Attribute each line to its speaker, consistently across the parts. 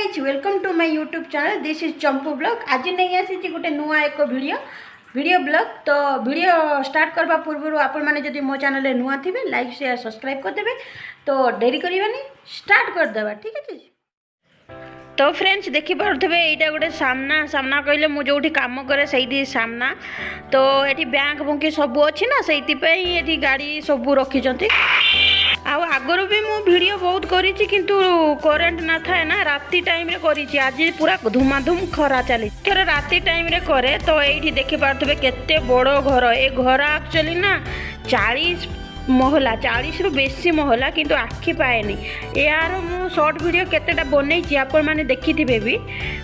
Speaker 1: Guys welcome to my YouTube channel this is Champu blog. आज नहीं आसी गोटे नुआ एक वीडियो ब्लॉग। तो वीडियो स्टार्ट करबा पूर्व आपण माने जदि मो चैनल नुआ थे लाइक शेयर सब्सक्राइब करदेवे। तो डेरी करबानी स्टार्ट करदेवा ठीक है। तो फ्रेंड्स देखिपे यहाँ गोटे सामना सामना कहले मुझे जो कम करे से सामना। तो ये बैंक बुंकी सब अच्छी ना से ये गाड़ी सब रखी आगुरी भी मु वीडियो बहुत करी किंतु करेन्ट ना था ना राति टाइम रे करी। आज पूरा धुमाधुम खरा चली थोड़ा राति टाइम रे करे। तो ये देखी पारे केते बड़ घर ये घर एक्चुअली ना 40 महला 40 रु बेसी महला किंतु आखि पाएनी। यार मु शॉर्ट वीडियो केतेटा बनई आपण माने देखिथिबे भी।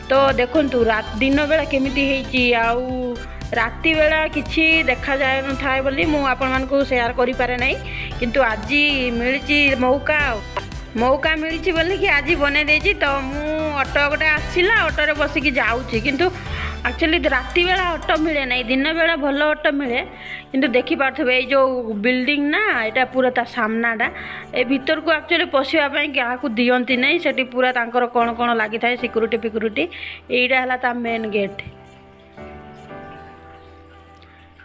Speaker 1: तो देखंतु दिन बेला केमिति हेची आउ राति बेला किछि देखा जाए न थाए बोली मु आपण मानकु शेयर करि पारे नै किंतु आज मिलची मौका मिलची बोली कि आज बने देछि। तो मु ऑटो गोटे आसिला ऑटो रे बसी कि जाउची किंतु एक्चुअली राति बेला ऑटो मिले नहीं दिन बेला भल ऑटो मिले किंतु देखि पारथबे ए जो बिल्डिंग ना एटा पूरा ता सामनाटा ए भीतर को एक्चुअली पसिबा पई क्या को दियंती नहीं सेठी पूरा तांकर कोन कोन लागि थाए सिक्युरिटी एटा हला ता मेन गेट।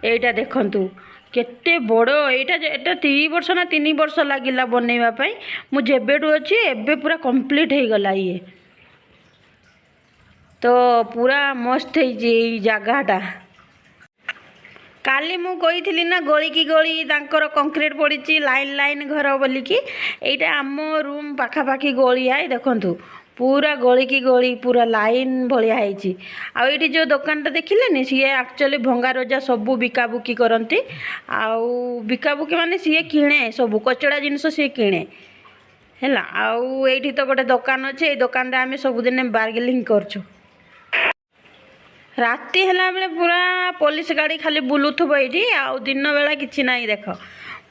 Speaker 1: एटा देखंतु केते बड़ एटा 3 वर्ष ना 3 वर्ष लागिला बनैबा पई मु जेबेडू अछि एबे पूरा कंप्लीट हे गला ये। तो पूरा मस्त है जगहटा। काली मु कही ना गली की गली तांकर कंक्रीट पड़ी लाइन लाइन घर बोलिकी एटा आम रूम पाखापाखी गली है देखंतु पूरा गली की गली पूरा लाइन भलिया है। आउ जो दुकानटा देखिले सी एक्चुअली भंगारुजा सबू बिकाबुकी करती आउ बिकाबुकी माने सी किणे सब कचड़ा जिनस सी किणे है। आउ ये तो गोटे दुकान अच्छे दुकान आम सबुदिन बार्गेनिंग करछु। राति है बेले पूरा पुलिस गाड़ी खाली बुलुथब ये आउ दिन बेला किसी ना देख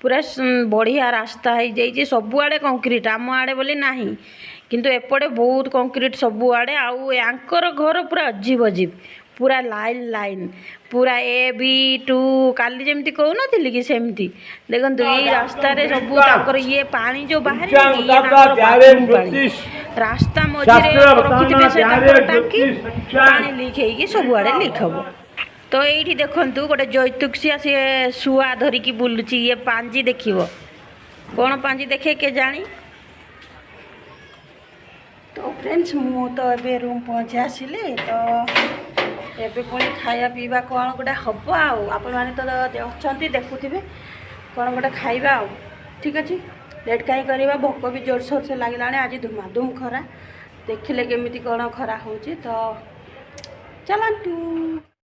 Speaker 1: पूरा बढ़िया रास्ता हो जाइए सबुआड़े कंक्रीट आम आड़े बोली ना किंतु एपटे बहुत कंक्रीट सबुआड़े आउ यांकर घर पूरा अजीब अजीब पूरा लाइन लाइन पूरा A B2 काली जमती कहून कि सेमती देखो ये रास्ता रे सब ये पानी जो बाहर रास्ता मझे रखी पानी लीक है सबुआड़े लीक हम। तो ये देखु गोटे जैतुकसिया सी शुआ धरिकी बुलुची ये पांजी देखिबो कौन पांजी देखे के जानी। तो फ्रेंड्स मु तो ए रूम पहुँची आसिले। तो एबे पुणी खाया पीवा कौन गोटे हम आपण मैंने तो अच्छा देखुवे कौन गोटे खाइबा ठीक अच्छे लेट कहीं करवा भोक भी जोरसोर से लगला। आज धुमाधुम खरा देखिले केमिति कौन खरा हो। तो चलतु।